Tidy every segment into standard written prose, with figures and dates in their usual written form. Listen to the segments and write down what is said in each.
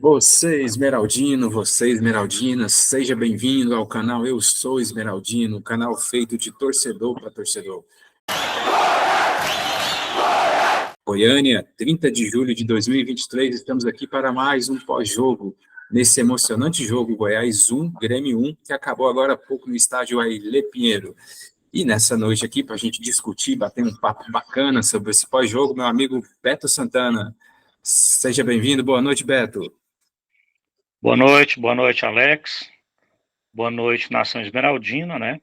Você, Esmeraldino, você, Esmeraldina, seja bem-vindo ao canal Eu Sou Esmeraldino, canal feito de torcedor para torcedor. Goiânia, 30 de julho de 2023, estamos aqui para mais um pós-jogo, nesse emocionante jogo Goiás 1, Grêmio 1, que acabou agora há pouco no estádio Ailê Pinheiro. E nessa noite aqui, para a gente discutir, bater um papo bacana sobre esse pós-jogo, meu amigo Beto Santana. Seja bem-vindo, boa noite, Beto. Boa noite, Alex. Boa noite, Nação Esmeraldina, né?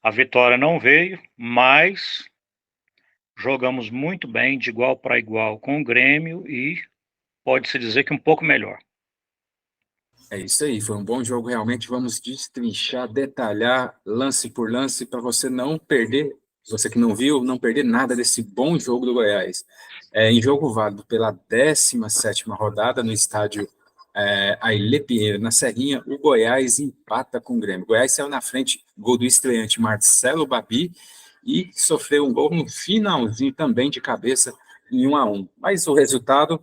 A vitória não veio, mas jogamos muito bem, de igual para igual com o Grêmio e pode-se dizer que um pouco melhor. É isso aí, foi um bom jogo, realmente. Vamos destrinchar, detalhar, lance por lance, para você não perder, você que não viu, não perder nada desse bom jogo do Goiás. Em jogo válido pela 17ª rodada no estádio Ailê Pinheiro, na Serrinha, o Goiás empata com o Grêmio. O Goiás saiu na frente, gol do estreante Marcelo Babi, e sofreu um gol no finalzinho também de cabeça em 1-1. Mas o resultado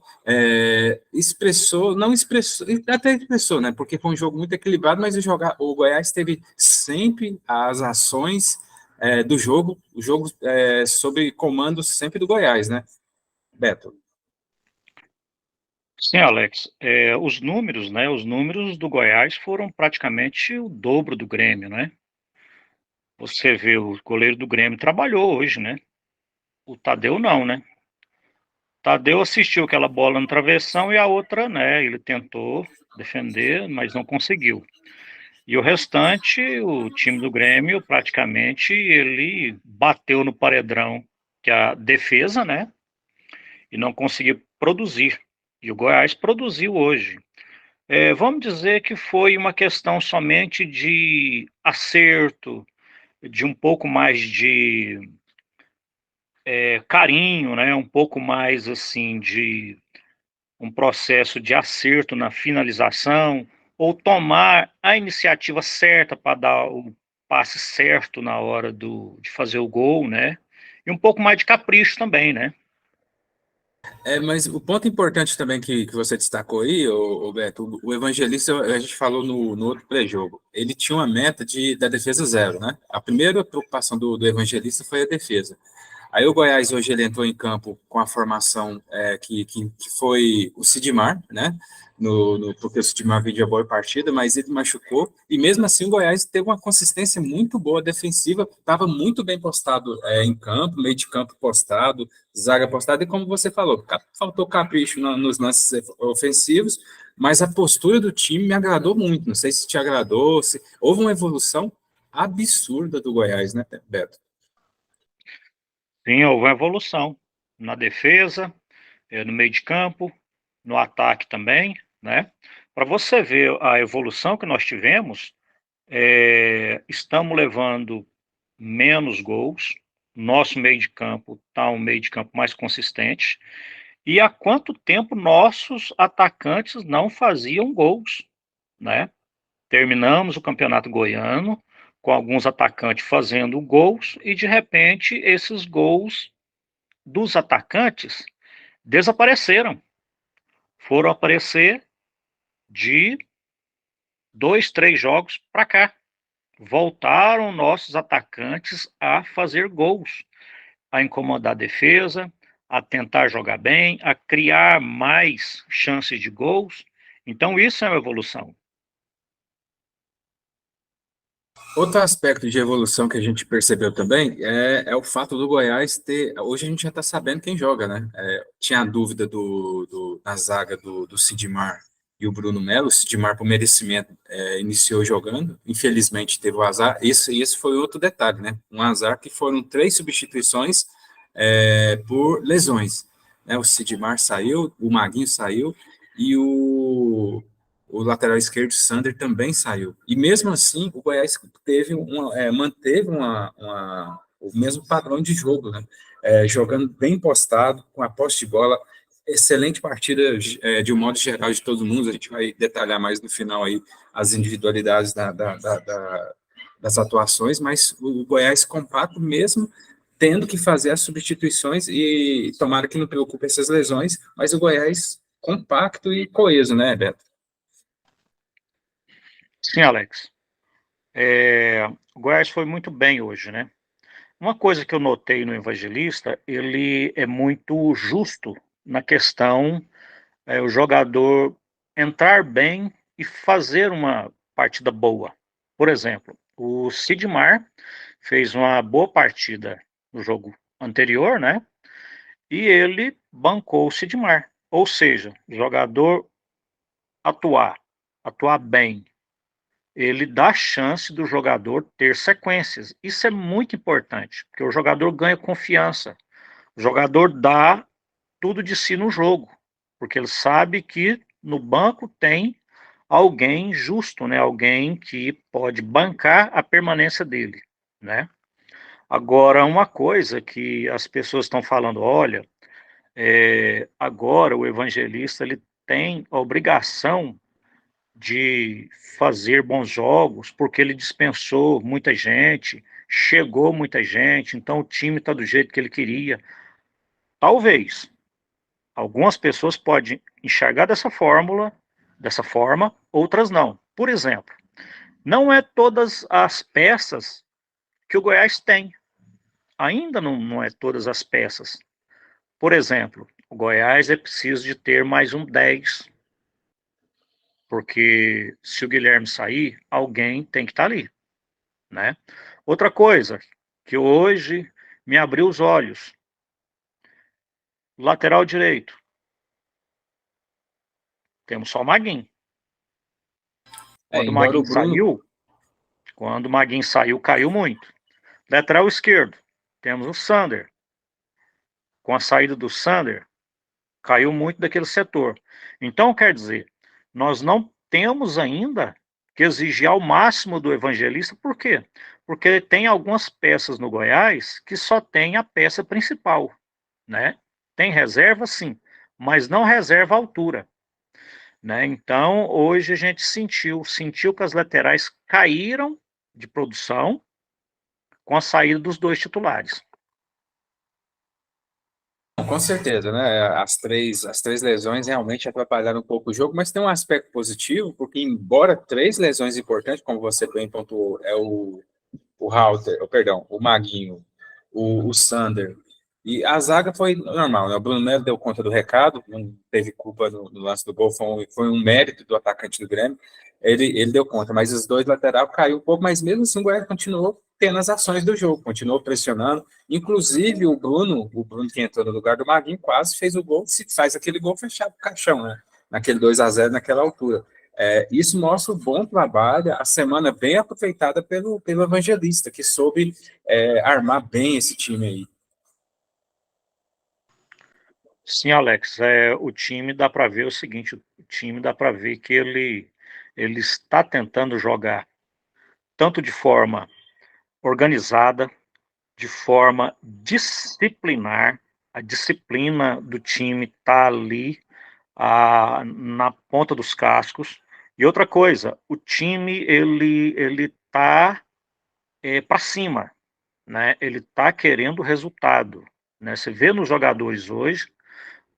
não expressou, até expressou, né? Porque foi um jogo muito equilibrado, mas o Goiás teve sempre as ações do jogo, o jogo sob comando sempre do Goiás, né, Beto? Sim, Alex, os números, né? Os números do Goiás foram praticamente o dobro do Grêmio, né? Você vê, o goleiro do Grêmio trabalhou hoje, né? O Tadeu não, né? Tadeu assistiu aquela bola no travessão e a outra, né? Ele tentou defender, mas não conseguiu. E o restante, o time do Grêmio, praticamente, ele bateu no paredão, que é a defesa, né? E não conseguiu produzir. E o Goiás produziu hoje. Vamos dizer que foi uma questão somente de acerto, de um pouco mais de carinho, né? Um pouco mais, assim, de um processo de acerto na finalização, ou tomar a iniciativa certa para dar o passe certo na hora de fazer o gol, né? E um pouco mais de capricho também, né? Mas o ponto importante também que você destacou aí, Beto, o Evangelista, a gente falou no outro pré-jogo, ele tinha uma meta da defesa zero, né? A primeira preocupação do Evangelista foi a defesa. Aí o Goiás hoje ele entrou em campo com a formação que foi o Sidmar, né? Porque o Sidmar veio de boa partida, mas ele machucou, e mesmo assim o Goiás teve uma consistência muito boa defensiva, estava muito bem postado em campo, meio de campo postado, zaga postada, e como você falou, faltou capricho nos lances ofensivos, mas a postura do time me agradou muito, não sei se te agradou, se houve uma evolução absurda do Goiás, né, Beto? Sim, houve uma evolução na defesa, no meio de campo, no ataque também, né? Para você ver a evolução que nós tivemos, estamos levando menos gols, nosso meio de campo está um meio de campo mais consistente. E há quanto tempo nossos atacantes não faziam gols, né? Terminamos o Campeonato Goiano com alguns atacantes fazendo gols e de repente esses gols dos atacantes desapareceram. Foram aparecer de 2, 3 jogos para cá. Voltaram nossos atacantes a fazer gols, a incomodar a defesa, a tentar jogar bem, a criar mais chances de gols. Então, isso é uma evolução. Outro aspecto de evolução que a gente percebeu também é o fato do Goiás ter. Hoje a gente já está sabendo quem joga, né? Tinha a dúvida na zaga do Sidmar e o Bruno Melo. O Sidmar, por merecimento, iniciou jogando. Infelizmente, teve o azar. Esse foi outro detalhe, né? Um azar que foram 3 substituições por lesões, né? O Sidmar saiu, o Maguinho saiu e o lateral esquerdo, Sander, também saiu. E mesmo assim, o Goiás manteve o mesmo padrão de jogo, né? Jogando bem postado, com a posse de bola. Excelente partida de um modo geral de todo mundo. A gente vai detalhar mais no final aí as individualidades das atuações, mas o Goiás compacto mesmo tendo que fazer as substituições, e tomara que não preocupe essas lesões, mas o Goiás compacto e coeso, né, Beto? Sim, Alex. O Goiás foi muito bem hoje, né? Uma coisa que eu notei no Evangelista, ele é muito justo na questão, o jogador entrar bem e fazer uma partida boa. Por exemplo, o Sidmar fez uma boa partida no jogo anterior, né? E ele bancou o Sidmar. Ou seja, o jogador atuar, atuar bem, ele dá chance do jogador ter sequências. Isso é muito importante, porque o jogador ganha confiança. O jogador dá tudo de si no jogo, porque ele sabe que no banco tem alguém justo, né? Alguém que pode bancar a permanência dele, né? Agora, uma coisa que as pessoas estão falando, olha, agora o evangelista ele tem a obrigação de fazer bons jogos, porque ele dispensou muita gente, chegou muita gente, então o time está do jeito que ele queria. Talvez algumas pessoas podem enxergar dessa forma, outras não. Por exemplo, não é todas as peças que o Goiás tem. Ainda não é todas as peças. Por exemplo, o Goiás é preciso de ter mais um 10, porque se o Guilherme sair, alguém tem que estar ali, né? Outra coisa que hoje me abriu os olhos, lateral direito, temos só o Maguinho. Quando o Embora o Maguinho Bruno. saiu, quando o Maguinho saiu, caiu muito. Lateral esquerdo, temos o Sander. Com a saída do Sander, caiu muito daquele setor. Então, quer dizer, nós não temos ainda que exigir ao máximo do evangelista, por quê? Porque tem algumas peças no Goiás que só tem a peça principal, né? Tem reserva, sim, mas não reserva a altura, né? Então, hoje a gente sentiu que as laterais caíram de produção com a saída dos dois titulares. Com certeza, né? As três lesões realmente atrapalharam um pouco o jogo, mas tem um aspecto positivo, porque embora três lesões importantes, como você bem pontuou, o Halter, perdão, o Maguinho, o Sander, e a zaga foi normal, né? O Bruno Melo deu conta do recado, não teve culpa no lance do gol, foi um mérito do atacante do Grêmio, ele deu conta, mas os dois laterais caiu um pouco, mas mesmo assim o Goiás continuou tendo as ações do jogo, continuou pressionando, inclusive o Bruno que entrou no lugar do Maguinho, quase fez o gol, se faz aquele gol fechado o caixão, né? Naquele 2-0 naquela altura. Isso mostra o bom trabalho, a semana bem aproveitada pelo Evangelista, que soube armar bem esse time aí. Sim, Alex, o time dá para ver o seguinte, o time dá para ver que ele está tentando jogar tanto de forma organizada, de forma disciplinar, a disciplina do time está ali na ponta dos cascos. E outra coisa, o time ele tá para cima, né? Ele está querendo resultado, né? Você vê nos jogadores hoje,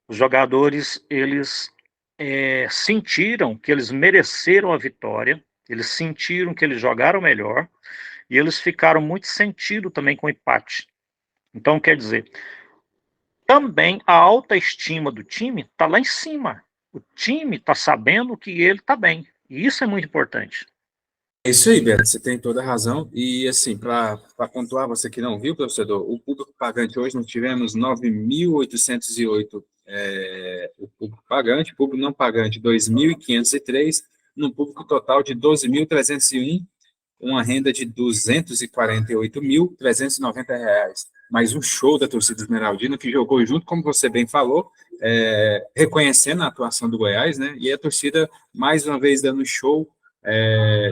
os jogadores eles sentiram que eles mereceram a vitória, eles sentiram que eles jogaram melhor e eles ficaram muito sentidos também com o empate. Então, quer dizer, também a autoestima do time está lá em cima. O time está sabendo que ele está bem. E isso é muito importante. É isso aí, Beto, você tem toda a razão. E, assim, para pontuar, você que não viu, torcedor, o público pagante hoje nós tivemos 9.808 o público pagante, o público não pagante 2.503 no público total de 12.301, uma renda de R$ 248.390. Mais um show da torcida esmeraldina que jogou junto, como você bem falou, reconhecendo a atuação do Goiás, né? E a torcida, mais uma vez, dando show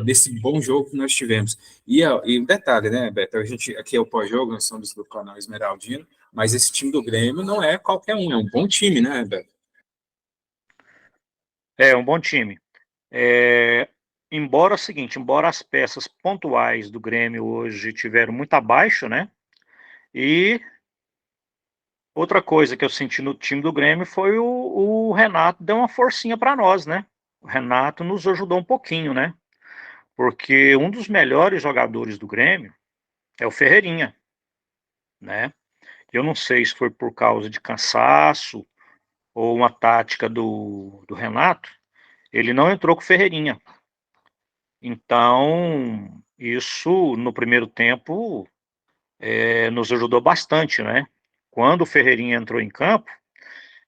desse bom jogo que nós tivemos. E um detalhe, né, Beto? A gente, aqui é o pós-jogo, nós somos do canal Esmeraldino, mas esse time do Grêmio não é qualquer um, é um bom time, né, Beto? É um bom time. É, embora é o seguinte, embora as peças pontuais do Grêmio hoje tiveram muito abaixo, né? E outra coisa que eu senti no time do Grêmio foi o Renato deu uma forcinha para nós, né? O Renato nos ajudou um pouquinho, né? porque um dos melhores jogadores do Grêmio é o Ferreirinha, né? Eu não sei se foi por causa de cansaço ou uma tática do Renato, ele não entrou com o Ferreirinha. Então, isso no primeiro tempo nos ajudou bastante, né? Quando o Ferreirinha entrou em campo,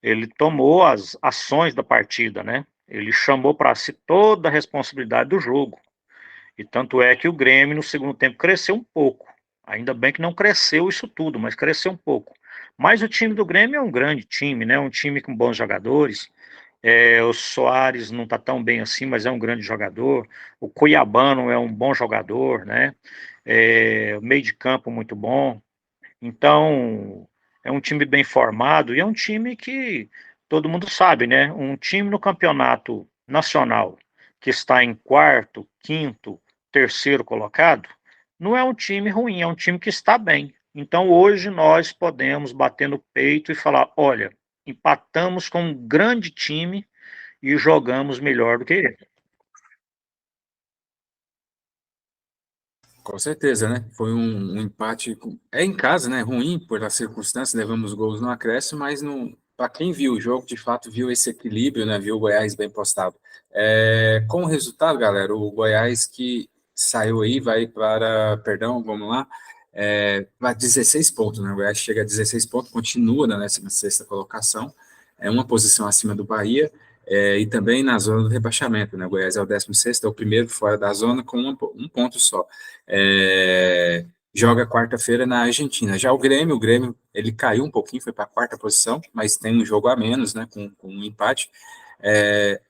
ele tomou as ações da partida, né? Ele chamou para si toda a responsabilidade do jogo. E tanto é que o Grêmio no segundo tempo cresceu um pouco. Ainda bem que não cresceu isso tudo, mas cresceu um pouco. Mas o time do Grêmio é um grande time, né? Um time com bons jogadores. O Soares não está tão bem assim, mas é um grande jogador. O Cuiabano é um bom jogador, né? O meio de campo muito bom. Então, é um time bem formado e é um time que todo mundo sabe, né? Um time no campeonato nacional que está em quarto, quinto, terceiro colocado, não é um time ruim, é um time que está bem. Então, hoje nós podemos bater no peito e falar: olha, empatamos com um grande time e jogamos melhor do que ele. Com certeza, né? Foi um empate. É em casa, né? Ruim por as circunstâncias, levamos gols no acréscimo, mas não. Para quem viu o jogo, de fato, viu esse equilíbrio, né? Viu o Goiás bem postado. Com o resultado, galera, o Goiás que saiu aí vai para, perdão, vamos lá, vai 16 pontos, né? O Goiás chega a 16 pontos, continua na 16ª colocação, é uma posição acima do Bahia. E também na zona do rebaixamento, né? O Goiás é o 16º, é o primeiro fora da zona com um ponto só. Joga quarta-feira na Argentina. Já o Grêmio ele caiu um pouquinho, foi para a quarta posição, mas tem um jogo a menos, né? Com um empate. É,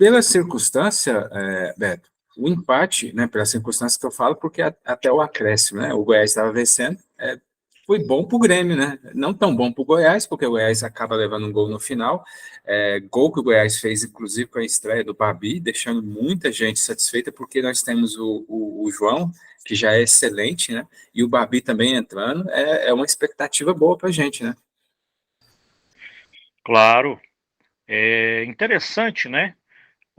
Pela circunstância, Beto, o empate, né? Pela circunstância que eu falo, porque até o acréscimo, né? O Goiás estava vencendo, foi bom para o Grêmio, né? Não tão bom para o Goiás, porque o Goiás acaba levando um gol no final. Gol que o Goiás fez, inclusive, com a estreia do Babi, deixando muita gente satisfeita, porque nós temos o João, que já é excelente, né? E o Babi também entrando, é uma expectativa boa para a gente, né? Claro, é interessante, né?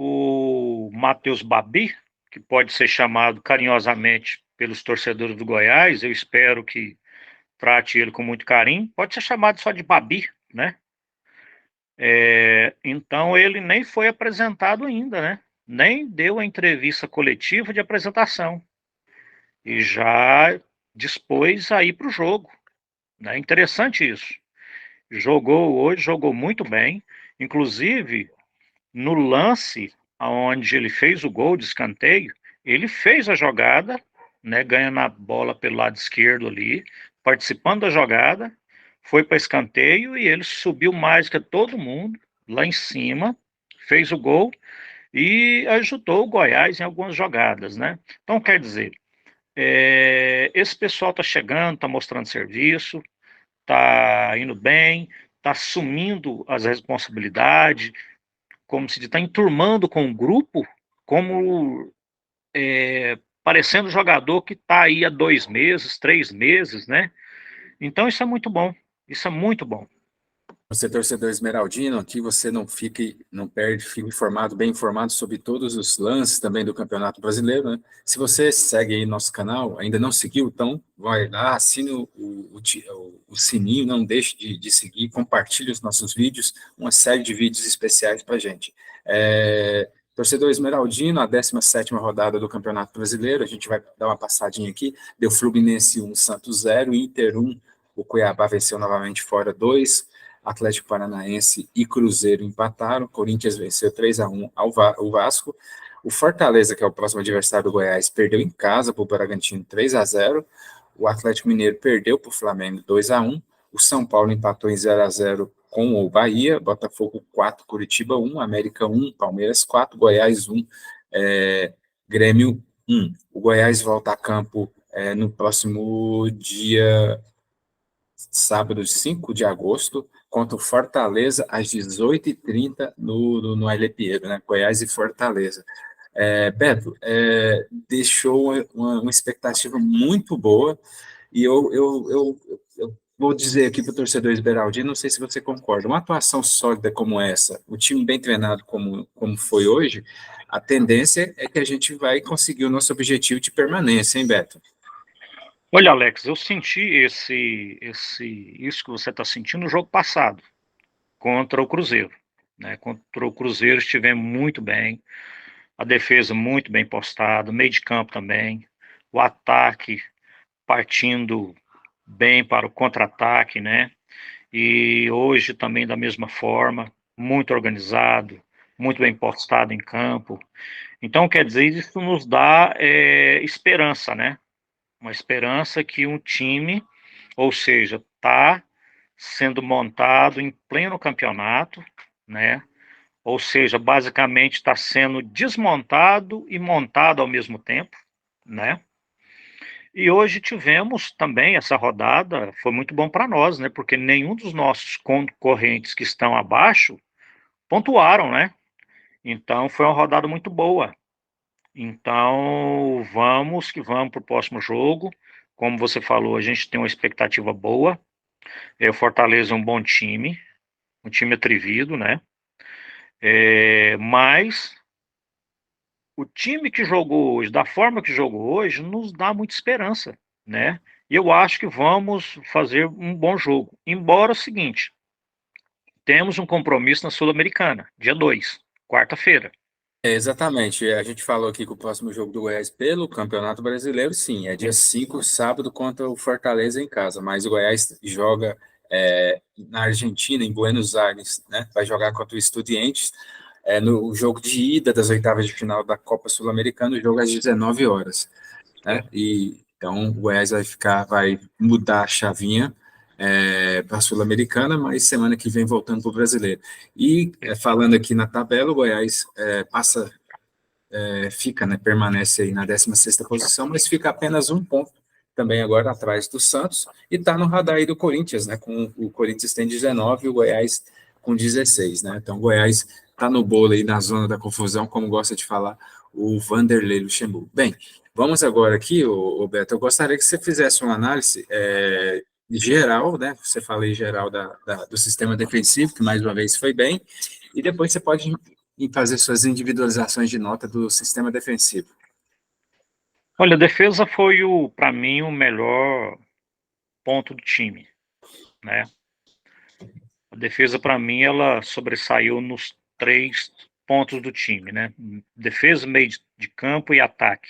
O Matheus Babi, que pode ser chamado carinhosamente pelos torcedores do Goiás, eu espero que trate ele com muito carinho, pode ser chamado só de Babi, né? Então ele nem foi apresentado ainda, né? Nem deu a entrevista coletiva de apresentação e já dispôs a ir para o jogo, né? Interessante isso. Jogou hoje, jogou muito bem, inclusive no lance aonde ele fez o gol de escanteio, ele fez a jogada, né, ganhando a bola pelo lado esquerdo ali, participando da jogada, foi para escanteio e ele subiu mais que todo mundo lá em cima, fez o gol e ajudou o Goiás em algumas jogadas, né? Então, quer dizer, esse pessoal está chegando, está mostrando serviço, está indo bem, está assumindo as responsabilidades, como se está enturmando com o grupo, como parecendo jogador que está aí há 2 meses, 3 meses, né? Então isso é muito bom, isso é muito bom. Você, torcedor esmeraldino, aqui você não fique, não perde, fica informado, bem informado sobre todos os lances também do Campeonato Brasileiro, né? Se você segue aí nosso canal, ainda não seguiu, então vai lá, assine o sininho, não deixe de seguir, compartilhe os nossos vídeos, uma série de vídeos especiais para a gente. Torcedor esmeraldino, a 17ª rodada do Campeonato Brasileiro, a gente vai dar uma passadinha aqui, deu Fluminense 1, Santos 0, Inter 1, o Cuiabá venceu novamente fora 2, Atlético Paranaense e Cruzeiro empataram, Corinthians venceu 3-1 o Vasco, o Fortaleza, que é o próximo adversário do Goiás, perdeu em casa para o Bragantino 3-0, o Atlético Mineiro perdeu para o Flamengo 2-1, o São Paulo empatou em 0-0 com o Bahia, Botafogo 4, Curitiba 1, América 1, Palmeiras 4, Goiás 1, Grêmio 1. O Goiás volta a campo no próximo dia sábado, 5 de agosto, contra o Fortaleza, às 18h30, no Aile Pinheiro, né? Goiás e Fortaleza. Beto, deixou uma expectativa muito boa, e eu vou dizer aqui para o torcedor esmeraldino, não sei se você concorda, uma atuação sólida como essa, o time bem treinado como foi hoje, a tendência é que a gente vai conseguir o nosso objetivo de permanência, hein, Beto? Olha, Alex, eu senti isso que você está sentindo no jogo passado, contra o Cruzeiro. Né? Contra o Cruzeiro estivemos muito bem, a defesa muito bem postada, o meio de campo também, o ataque partindo bem para o contra-ataque, né? E hoje também da mesma forma, muito organizado, muito bem postado em campo. Então, quer dizer, isso nos dá esperança, né? Uma esperança que um time, ou seja, está sendo montado em pleno campeonato, né? Ou seja, basicamente está sendo desmontado e montado ao mesmo tempo, né? E hoje tivemos também essa rodada, foi muito bom para nós, né? Porque nenhum dos nossos concorrentes que estão abaixo pontuaram, né? Então foi uma rodada muito boa. Então vamos que vamos para o próximo jogo. Como você falou, a gente tem uma expectativa boa. O Fortaleza é um time atrevido, né? Mas o time que jogou hoje, da forma que jogou hoje, nos dá muita esperança, né? E eu acho que vamos fazer um bom jogo. Embora é o seguinte, temos um compromisso na Sul-Americana, dia 2, quarta-feira. Exatamente. A gente falou aqui que o próximo jogo do Goiás pelo Campeonato Brasileiro, sim, é dia 5 sábado, contra o Fortaleza em casa. Mas o Goiás joga na Argentina, em Buenos Aires, né? Vai jogar contra o Estudiantes no jogo de ida das oitavas de final da Copa Sul-Americana, o jogo às 19 horas, né? É. E então o Goiás vai mudar a chavinha para a Sul-Americana, mas semana que vem voltando para o Brasileiro. E falando aqui na tabela, o Goiás fica, né, permanece aí na 16ª posição, mas fica apenas um ponto também agora atrás do Santos e está no radar aí do Corinthians, né? Com o Corinthians tem 19 e o Goiás com 16, né? Então o Goiás está no bolo aí na zona da confusão, como gosta de falar o Vanderlei Luxemburgo. Bem, vamos agora aqui, o Beto, eu gostaria que você fizesse uma análise geral, né? Você fala em geral do sistema defensivo, que mais uma vez foi bem, e depois você pode fazer suas individualizações de nota do sistema defensivo. Olha, a defesa foi para mim, o melhor ponto do time, né? A defesa, para mim, ela sobressaiu nos 3 pontos do time, né? Defesa, meio de campo e ataque.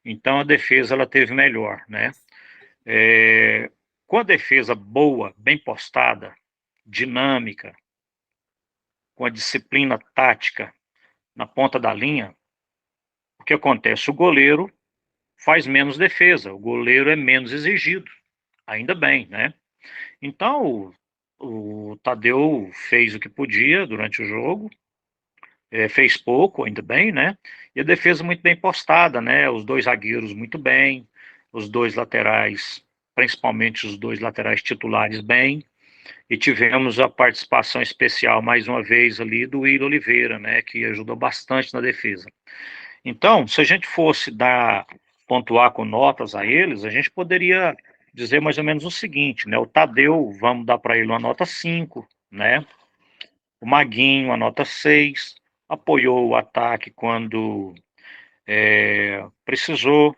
Então a defesa ela teve melhor, né? Com a defesa boa, bem postada, dinâmica, com a disciplina tática na ponta da linha, o que acontece? O goleiro faz menos defesa, o goleiro é menos exigido, ainda bem, né? Então o Tadeu fez o que podia durante o jogo, fez pouco, ainda bem, né? E a defesa muito bem postada, né? Os dois zagueiros muito bem, os dois laterais, principalmente os dois laterais titulares bem, e tivemos a participação especial, mais uma vez, ali do Will Oliveira, né? Que ajudou bastante na defesa. Então, se a gente fosse pontuar com notas a eles, a gente poderia dizer mais ou menos o seguinte, né? O Tadeu, vamos dar para ele uma nota 5, né? O Maguinho, a nota 6, apoiou o ataque quando precisou,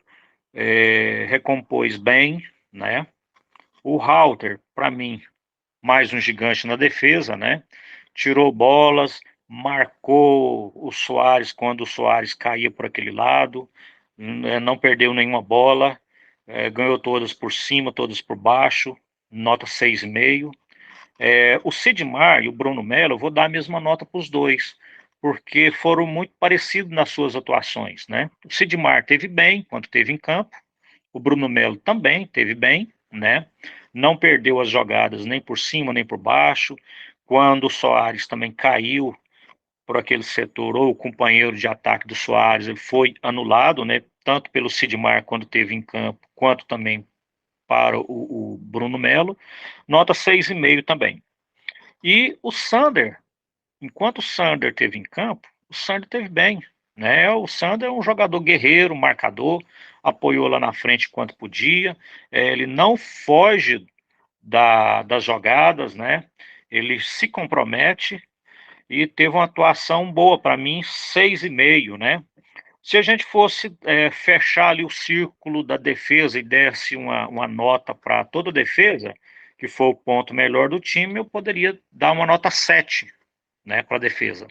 recompôs bem, né? O Halter, para mim, mais um gigante na defesa, né? Tirou bolas, marcou o Soares quando o Soares caía por aquele lado, não perdeu nenhuma bola, ganhou todas por cima, todas por baixo, nota 6,5. O Sidmar e o Bruno Melo, eu vou dar a mesma nota para os dois, porque foram muito parecidos nas suas atuações, né? O Sidmar teve bem quando teve em campo, o Bruno Melo também teve bem, né? Não perdeu as jogadas nem por cima nem por baixo. Quando o Soares também caiu por aquele setor, ou o companheiro de ataque do Soares, ele foi anulado, né? Tanto pelo Sidmar quando teve em campo, quanto também para o Bruno Melo. Nota 6,5 também. E o Sander, enquanto o Sander teve em campo, o Sander teve bem, né? O Sander é um jogador guerreiro, marcador, apoiou lá na frente quanto podia. Ele não foge das jogadas, né? Ele se compromete e teve uma atuação boa para mim, 6,5, né? Se a gente fosse fechar ali o círculo da defesa e desse uma nota para toda a defesa, que foi o ponto melhor do time, eu poderia dar uma nota 7, né, para a defesa.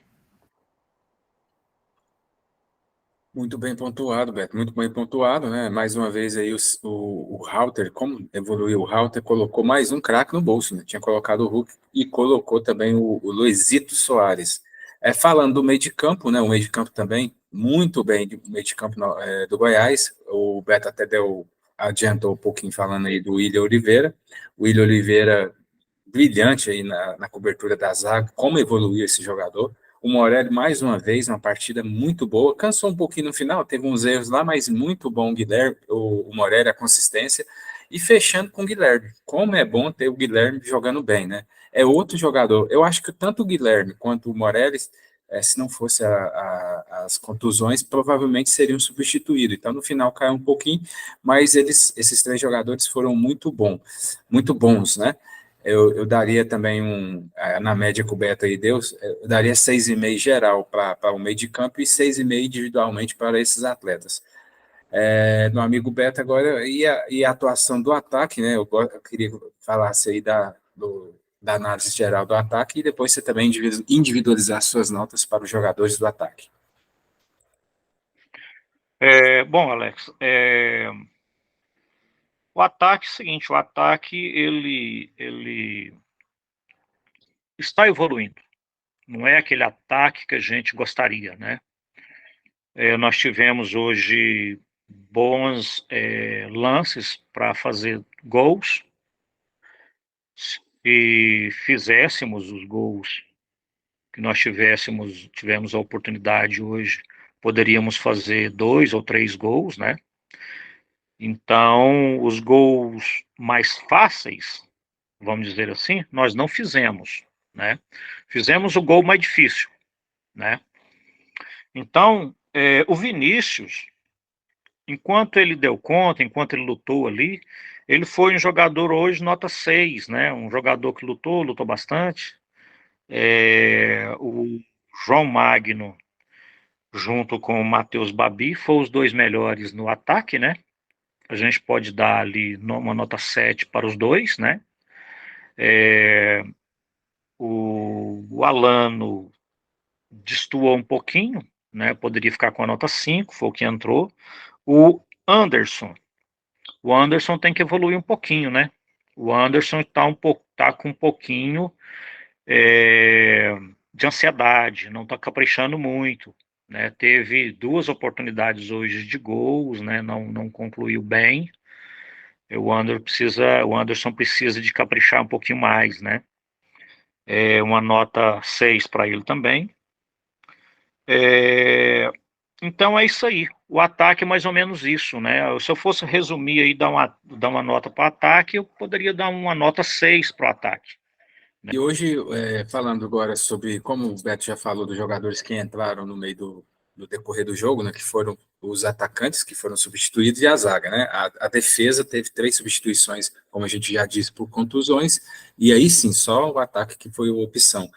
Muito bem pontuado, Beto, muito bem pontuado, né? Mais uma vez aí o Rauter, como evoluiu o Rauter, colocou mais um craque no bolso, né? Tinha colocado o Hulk e colocou também o Luizito Soares. Falando do meio de campo, né? O meio de campo também, muito bem, o meio de campo do Goiás. O Beto até adiantou um pouquinho falando aí do William Oliveira. O William Oliveira, brilhante aí na cobertura da zaga, como evoluiu esse jogador. O Morelli, mais uma vez, uma partida muito boa. Cansou um pouquinho no final, teve uns erros lá, mas muito bom o Guilherme, o Morelli, a consistência. E fechando com o Guilherme. Como é bom ter o Guilherme jogando bem, né? É outro jogador. Eu acho que tanto o Guilherme quanto o Morelli, se não fosse as contusões, provavelmente seriam substituídos. Então, no final caiu um pouquinho, mas esses três jogadores foram muito bons, né? Eu daria também na média que o Beto aí deu, eu daria 6,5 geral para o meio de campo e 6,5 individualmente para esses atletas. No amigo Beto agora, e a atuação do ataque, né? Eu queria que falasse aí da análise geral do ataque e depois você também individualizar suas notas para os jogadores do ataque. Bom, Alex, o ataque é o seguinte, o ataque ele está evoluindo. Não é aquele ataque que a gente gostaria, né? Nós tivemos hoje bons lances para fazer gols. Se fizéssemos os gols que nós tivemos a oportunidade hoje, poderíamos fazer 2 ou 3 gols, né? Então, os gols mais fáceis, vamos dizer assim, nós não fizemos, né? Fizemos o gol mais difícil, né? Então, o Vinícius, enquanto ele deu conta, enquanto ele lutou ali, ele foi um jogador hoje nota 6, né? Um jogador que lutou bastante. O João Magno, junto com o Matheus Babi, foram os dois melhores no ataque, né? A gente pode dar ali uma nota 7 para os dois, né? O Alano destoou um pouquinho, né? Poderia ficar com a nota 5, foi o que entrou. O Anderson. O Anderson tem que evoluir um pouquinho, né? O Anderson tá com um pouquinho de ansiedade, não está caprichando muito, né? Teve 2 oportunidades hoje de gols, né? Não concluiu bem. O Anderson precisa de caprichar um pouquinho mais, né? Uma nota 6 para ele também. Então é isso aí. O ataque é mais ou menos isso, né? Se eu fosse resumir aí, dar uma nota para o ataque, eu poderia dar uma nota 6 para o ataque. E hoje, falando agora sobre, como o Beto já falou, dos jogadores que entraram no meio do decorrer do jogo, né, que foram os atacantes que foram substituídos e a zaga, né? A defesa teve 3 substituições, como a gente já disse, por contusões, e aí sim, só o ataque que foi a opção.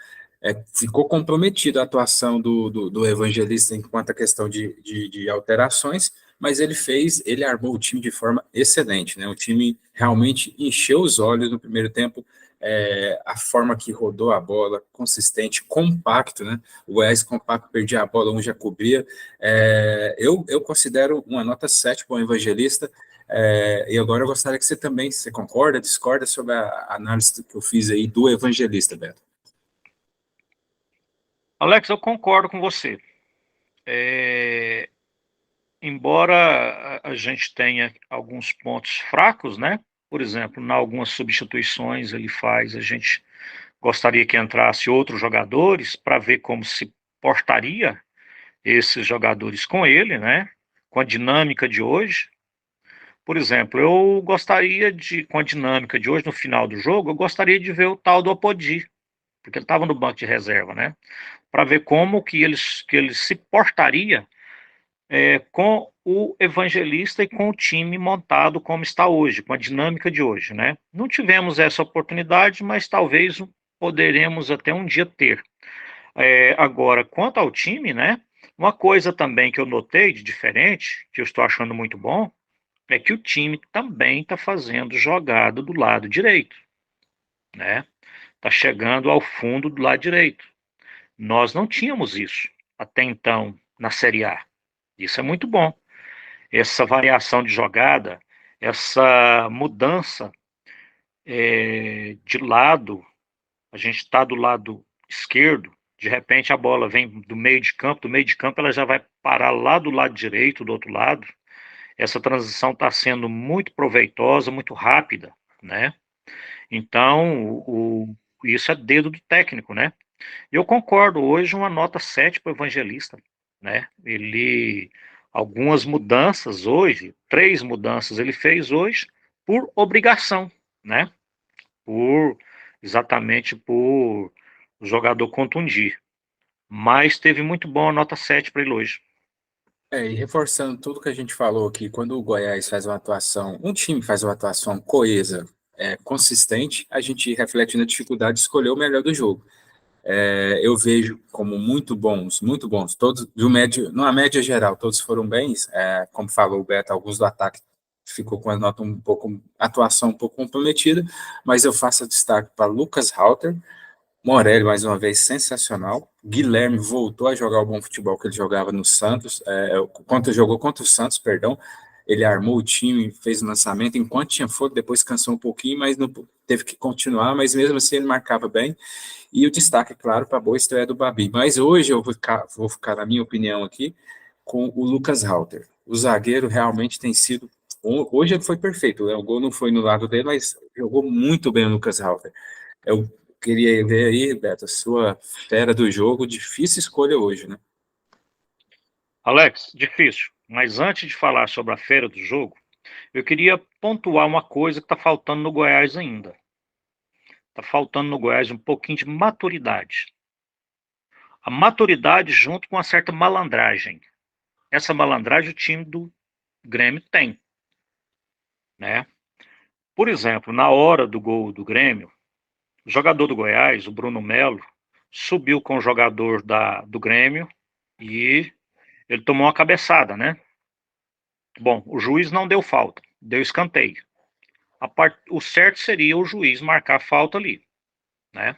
Ficou comprometida a atuação do Evangelista enquanto a questão de alterações, mas ele armou o time de forma excelente, né? O time realmente encheu os olhos no primeiro tempo, a forma que rodou a bola, consistente, compacto, né? O Goiás compacto, perdia a bola, um já cobria. Eu considero uma nota 7 para o Evangelista, e agora eu gostaria que você concorda, discorda sobre a análise que eu fiz aí do Evangelista, Beto? Alex, eu concordo com você. Embora a gente tenha alguns pontos fracos, né? Por exemplo, em algumas substituições a gente gostaria que entrasse outros jogadores para ver como se portaria esses jogadores com ele, né? Com a dinâmica de hoje. Por exemplo, com a dinâmica de hoje, no final do jogo, eu gostaria de ver o tal do Apodi, porque ele estava no banco de reserva, né? Para ver como que ele se portaria com o Evangelista e com o time montado como está hoje, com a dinâmica de hoje, né? Não tivemos essa oportunidade, mas talvez poderemos até um dia ter. Agora, quanto ao time, né? Uma coisa também que eu notei de diferente, que eu estou achando muito bom, é que o time também está fazendo jogada do lado direito, né? Está chegando ao fundo do lado direito. Nós não tínhamos isso até então na Série A. Isso é muito bom. Essa variação de jogada, essa mudança de lado, a gente está do lado esquerdo, de repente a bola vem do meio de campo ela já vai parar lá do lado direito, do outro lado. Essa transição está sendo muito proveitosa, muito rápida, né? Então, isso é dedo do técnico, né? Eu concordo, hoje uma nota 7 para o Evangelista, né? Algumas mudanças hoje, 3 mudanças ele fez hoje por obrigação, né? Por, exatamente por o jogador contundir. Mas teve muito bom a nota 7 para ele hoje. E reforçando tudo que a gente falou aqui, quando o Goiás faz uma atuação, um time faz uma atuação coesa, consistente, a gente reflete na dificuldade de escolher o melhor do jogo. Eu vejo como muito bons, todos, numa média geral, todos foram bens, como falou o Beto, alguns do ataque ficou com a nota um pouco, atuação um pouco comprometida, mas eu faço destaque para Lucas Halter, Morelli, mais uma vez, sensacional. Guilherme voltou a jogar o bom futebol que ele jogava no Santos, jogou contra o Santos, perdão. Ele armou o time, fez o lançamento, enquanto tinha fogo, depois cansou um pouquinho, mas não, teve que continuar, mas mesmo assim ele marcava bem. E o destaque, claro, para a boa estreia do Babi. Mas hoje eu vou ficar, na minha opinião aqui, com o Lucas Halter. O zagueiro realmente tem sido. Hoje ele foi perfeito, né? O gol não foi no lado dele, mas jogou muito bem o Lucas Halter. Eu queria ver aí, Beto, a sua fera do jogo. Difícil escolha hoje, né? Alex, difícil. Mas antes de falar sobre a feira do jogo, eu queria pontuar uma coisa que está faltando no Goiás ainda. Está faltando no Goiás um pouquinho de maturidade. A maturidade junto com uma certa malandragem. Essa malandragem o time do Grêmio tem, né? Por exemplo, na hora do gol do Grêmio, o jogador do Goiás, o Bruno Melo, subiu com o jogador do Grêmio e ele tomou uma cabeçada, né? Bom, o juiz não deu falta, deu escanteio. O certo seria o juiz marcar a falta ali, né?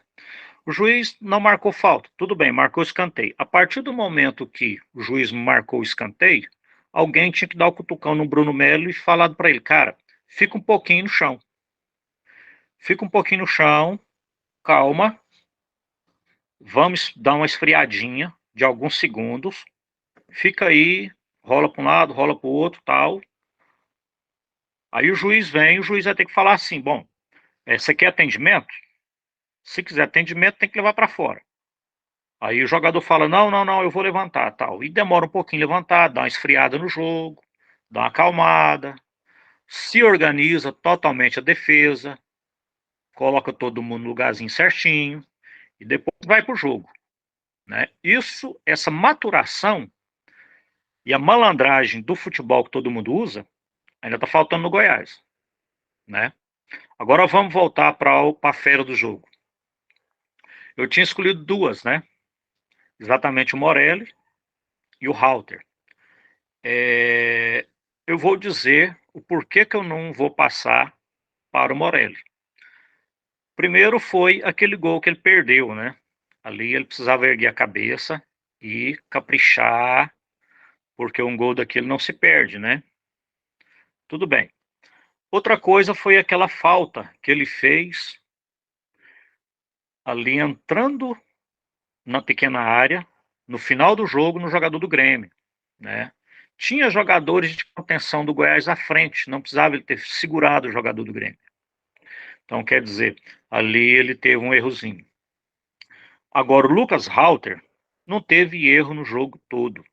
O juiz não marcou falta, tudo bem, marcou escanteio. A partir do momento que o juiz marcou o escanteio, alguém tinha que dar o cutucão no Bruno Melo e falar para ele, cara, fica um pouquinho no chão. Fica um pouquinho no chão, calma, vamos dar uma esfriadinha de alguns segundos, fica aí, rola para um lado, rola para o outro, tal. Aí o juiz vem, o juiz vai ter que falar assim, bom, você quer atendimento? Se quiser atendimento, tem que levar para fora. Aí o jogador fala, não, não, não, eu vou levantar, tal. E demora um pouquinho levantar, dá uma esfriada no jogo, dá uma acalmada, se organiza totalmente a defesa, coloca todo mundo no lugarzinho certinho e depois vai pro jogo, né? Essa maturação e a malandragem do futebol que todo mundo usa, ainda tá faltando no Goiás, né? Agora vamos voltar para a fera do jogo. Eu tinha escolhido duas, né? Exatamente o Morelli e o Halter. Eu vou dizer o porquê que eu não vou passar para o Morelli. Primeiro foi aquele gol que ele perdeu, né? Ali ele precisava erguer a cabeça e caprichar, porque um gol daquele não se perde, né? Tudo bem. Outra coisa foi aquela falta que ele fez ali entrando na pequena área, no final do jogo, no jogador do Grêmio, né? Tinha jogadores de contenção do Goiás à frente, não precisava ele ter segurado o jogador do Grêmio. Então, quer dizer, ali ele teve um errozinho. Agora, o Lucas Halter não teve erro no jogo todo.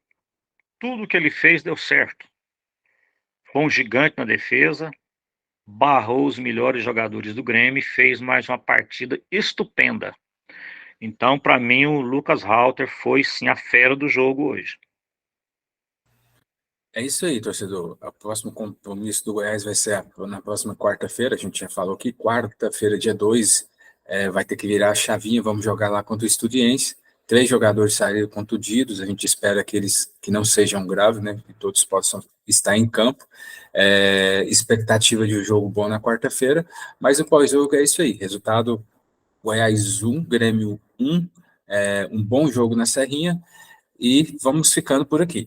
Tudo que ele fez deu certo. Foi um gigante na defesa, barrou os melhores jogadores do Grêmio e fez mais uma partida estupenda. Então, para mim, o Lucas Halter foi sim a fera do jogo hoje. É isso aí, torcedor. O próximo compromisso do Goiás vai ser na próxima quarta-feira. A gente já falou que quarta-feira, dia 2, vai ter que virar a chavinha. Vamos jogar lá contra o Estudiense. 3 jogadores saíram contundidos. A gente espera que eles que não sejam graves, né? Que todos possam estar em campo. Expectativa de um jogo bom na quarta-feira. Mas o pós-jogo é isso aí. Resultado: Goiás 1, Grêmio 1. Um bom jogo na Serrinha. E vamos ficando por aqui.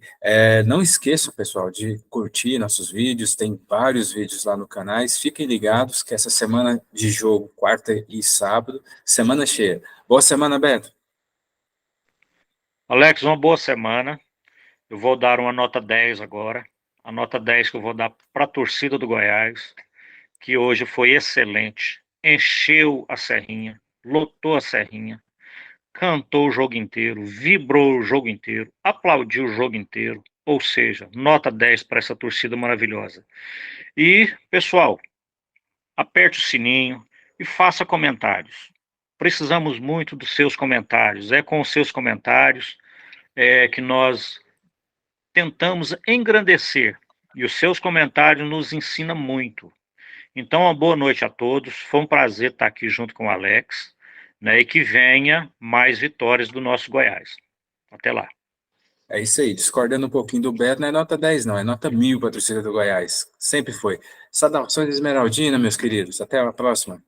Não esqueçam, pessoal, de curtir nossos vídeos. Tem vários vídeos lá no canal. Fiquem ligados que essa semana de jogo, quarta e sábado, semana cheia. Boa semana, Beto. Alex, uma boa semana. Eu vou dar uma nota 10 agora. A nota 10 que eu vou dar para a torcida do Goiás, que hoje foi excelente. Encheu a Serrinha, lotou a Serrinha, cantou o jogo inteiro, vibrou o jogo inteiro, aplaudiu o jogo inteiro. Ou seja, nota 10 para essa torcida maravilhosa. E, pessoal, aperte o sininho e faça comentários. Precisamos muito dos seus comentários. É com os seus comentários que nós tentamos engrandecer. E os seus comentários nos ensinam muito. Então, uma boa noite a todos. Foi um prazer estar aqui junto com o Alex, né? E que venha mais vitórias do nosso Goiás. Até lá. É isso aí. Discordando um pouquinho do Beto, não é nota 10, não. É nota 1000 para a torcida do Goiás. Sempre foi. Saudações Esmeraldina, meus queridos. Até a próxima.